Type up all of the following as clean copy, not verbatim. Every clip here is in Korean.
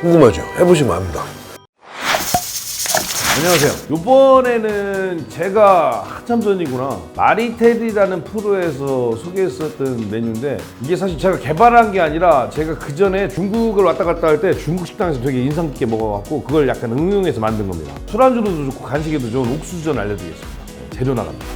궁금하죠? 해보시면 압니다. 안녕하세요. 이번에는 제가 한참 전이구나 마리텔이라는 프로에서 소개했었던 메뉴인데, 이게 사실 제가 개발한 게 아니라 제가 그 전에 중국을 왔다 갔다 할 때 중국 식당에서 되게 인상 깊게 먹어갖고 그걸 약간 응용해서 만든 겁니다. 술안주로도 좋고 간식에도 좋은 옥수수전 알려드리겠습니다. 재료 나갑니다.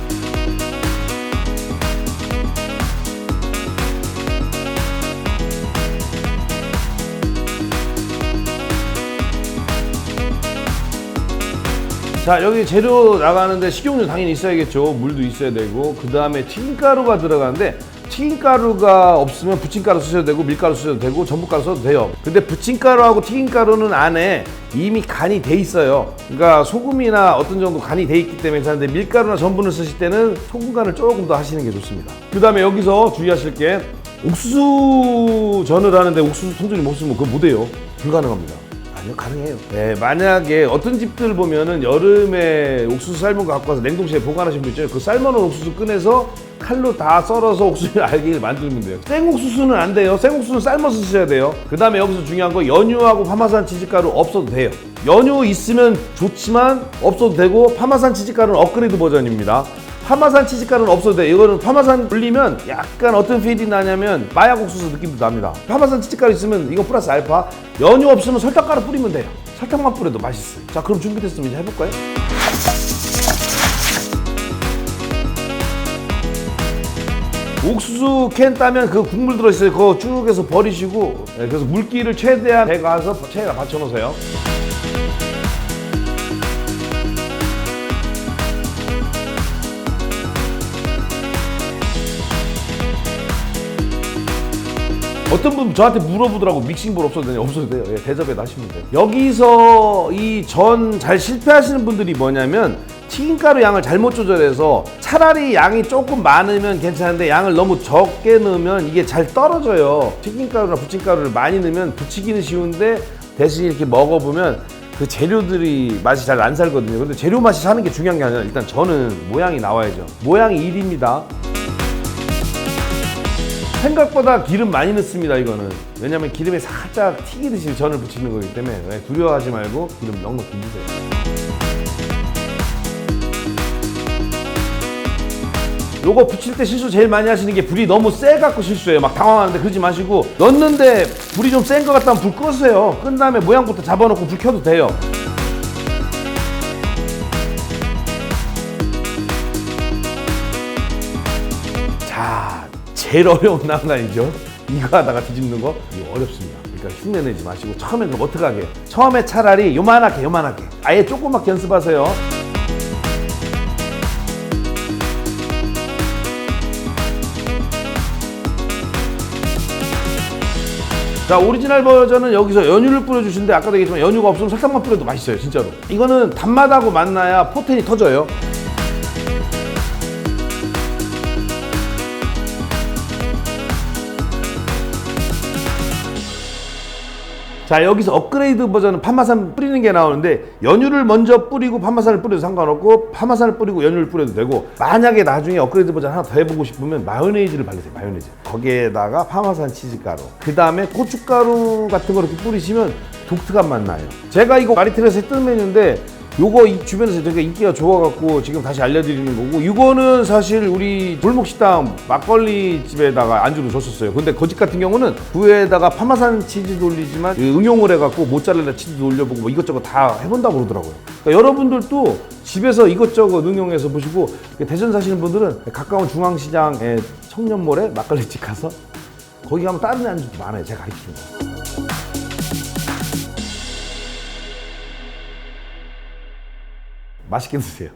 자, 여기 재료 나가는데 식용유 당연히 있어야겠죠. 물도 있어야 되고, 그 다음에 튀김가루가 들어가는데, 튀김가루가 없으면 부침가루 쓰셔도 되고 밀가루 쓰셔도 되고 전분가루 써도 돼요. 근데 부침가루하고 튀김가루는 안에 이미 간이 돼 있어요. 그러니까 소금이나 어떤 정도 간이 돼 있기 때문에 괜찮은데, 밀가루나 전분을 쓰실 때는 소금 간을 조금 더 하시는 게 좋습니다. 그 다음에 여기서 주의하실 게, 옥수수전을 하는데 옥수수 통조림 못 쓰면 그거 못해요. 불가능합니다. 아니요, 가능해요. 네, 만약에 어떤 집들 보면은 여름에 옥수수 삶은 거 갖고 와서 냉동실에 보관하신 분 있잖아요. 그 삶아놓은 옥수수 꺼내서 칼로 다 썰어서 옥수수 알갱이를 만들면 돼요. 생옥수수는 안 돼요. 생옥수수는 삶아서 쓰셔야 돼요. 그 다음에 여기서 중요한 거, 연유하고 파마산 치즈가루 없어도 돼요. 연유 있으면 좋지만 없어도 되고, 파마산 치즈가루는 업그레이드 버전입니다. 파마산 치즈가루는 없어도 돼. 이거는 파마산 불리면 약간 어떤 필이 나냐면 마약 옥수수 느낌도 납니다. 파마산 치즈가루 있으면 이거 플러스 알파. 연유 없으면 설탕가루 뿌리면 돼요. 설탕만 뿌려도 맛있어요. 자, 그럼 준비됐으면 이제 해볼까요? 옥수수 캔 따면 그 국물 들어있어요. 그거 쭉 해서 버리시고, 네, 그래서 물기를 최대한 배가서 체에다 받쳐놓으세요. 어떤 분 저한테 물어보더라고. 믹싱볼 없어도 되냐? 없어도 돼요. 예, 대접에다 하시면 돼요. 여기서 이 전 잘 실패하시는 분들이 뭐냐면, 튀김가루 양을 잘못 조절해서 차라리 양이 조금 많으면 괜찮은데 양을 너무 적게 넣으면 이게 잘 떨어져요. 튀김가루나 부침가루를 많이 넣으면 부치기는 쉬운데, 대신 이렇게 먹어보면 그 재료들이 맛이 잘 안 살거든요. 근데 재료 맛이 사는 게 중요한 게 아니라 일단 저는 모양이 나와야죠. 모양이 1입니다. 생각보다 기름 많이 넣습니다, 이거는. 왜냐면 기름에 살짝 튀기듯이 전을 부치는 거기 때문에 두려워하지 말고 기름 넉넉히 넣으세요. 요거 부칠 때 실수 제일 많이 하시는 게, 불이 너무 세갖고 실수해요. 막 당황하는데 그러지 마시고, 넣는데 불이 좀 센 것 같다면 불 끄세요. 끈 다음에 모양부터 잡아놓고 불 켜도 돼요. 자, 제일 어려운 난간이죠. 이거 하다가 뒤집는 거, 이거 어렵습니다. 그러니까 흉내내지 마시고, 처음에 그럼 어떻게 하게? 처음에 차라리 요만하게 아예 조그맣게 연습하세요. 자, 오리지널 버전은 여기서 연유를 뿌려주시는데, 아까도 얘기했지만 연유가 없으면 설탕만 뿌려도 맛있어요, 진짜로. 이거는 단맛하고 만나야 포텐이 터져요. 자, 여기서 업그레이드 버전은 파마산 뿌리는 게 나오는데, 연유를 먼저 뿌리고 파마산을 뿌려도 상관없고, 파마산을 뿌리고 연유를 뿌려도 되고, 만약에 나중에 업그레이드 버전 하나 더 해보고 싶으면 마요네즈를 바르세요. 마요네즈. 거기에다가 파마산 치즈가루, 그 다음에 고춧가루 같은 거 이렇게 뿌리시면 독특한 맛 나요. 제가 이거 마리텔에서 했던 메뉴인데, 요거 이 주변에서 되게 인기가 좋아갖고 지금 다시 알려드리는 거고, 이거는 사실 우리 골목식당 막걸리 집에다가 안주로 줬었어요. 근데 거집 같은 경우는 그 위에다가 파마산 치즈도 올리지만 응용을 해갖고 모짜렐라 치즈도 올려보고 뭐 이것저것 다 해본다고 그러더라고요. 그러니까 여러분들도 집에서 이것저것 응용해서 보시고, 대전 사시는 분들은 가까운 중앙시장에 청년몰에 막걸리집 가서 거기 가면 다른 안주도 많아요. 제가 가르치는 거. 맛있게 드세요.